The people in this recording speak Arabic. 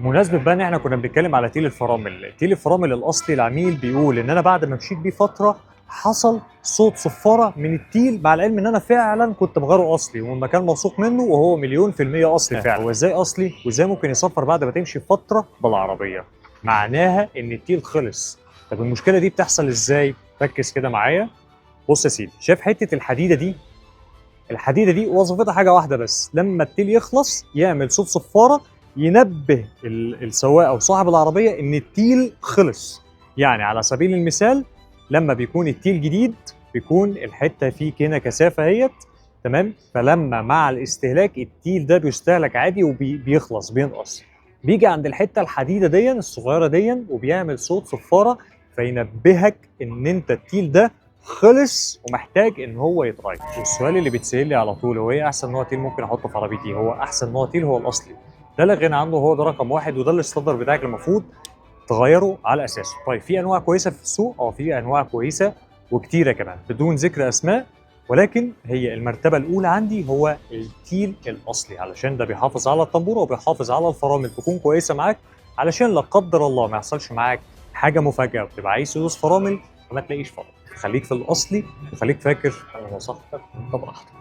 بمناسبة بقى ان احنا كنا بنتكلم على تيل الفرامل، تيل الفرامل الاصلي العميل بيقول ان انا بعد ما مشيت بيه فترة حصل صوت صفارة من التيل، مع العلم ان انا فعلا كنت مغيره اصلي ومن مكان موثوق منه وهو مليون في المية اصلي فعلا. هو ازاي اصلي وازاي ممكن يصفر بعد ما تمشي فترة بالعربية؟ معناها ان التيل خلص. طب المشكلة دي بتحصل ازاي؟ ركز كده معايا. بص يا سيدي، شايف حتة الحديدة دي؟ الحديده دي وظيفتها حاجه واحده بس، لما التيل يخلص يعمل صوت صفاره ينبه السواق او صاحب العربيه ان التيل خلص. يعني على سبيل المثال، لما بيكون التيل جديد بيكون الحته فيه كده كثافه اهيت، تمام؟ فلما مع الاستهلاك التيل ده بيستهلك عادي وبيخلص بينقص، بيجي عند الحته الحديده دي الصغيره دي وبيعمل صوت صفاره فينبهك ان انت التيل ده خلص ومحتاج ان هو يتغير. والسؤال اللي بيتسال لي على طول هو ايه احسن نوع تيل ممكن احطه في عربيتي؟ هو احسن نوع تيل هو الاصلي، ده لا غنى عنه، هو ده رقم واحد وده الستاندر بتاعك المفروض تغيره على اساسه. طيب في انواع كويسه في السوق، في انواع كويسه وكتيره كمان بدون ذكر اسماء، ولكن هي المرتبه الاولى عندي هو التيل الاصلي، علشان ده بيحافظ على الطنبوره وبيحافظ على الفرامل تكون كويسه معاك، علشان لا قدر الله ما يحصلش معاك حاجه مفاجاه وتبقى عايز تدوس فرامل وما تلاقيش فرامل. خليك في الاصلي وخليك فاكر انا نصحتك انت براحتك.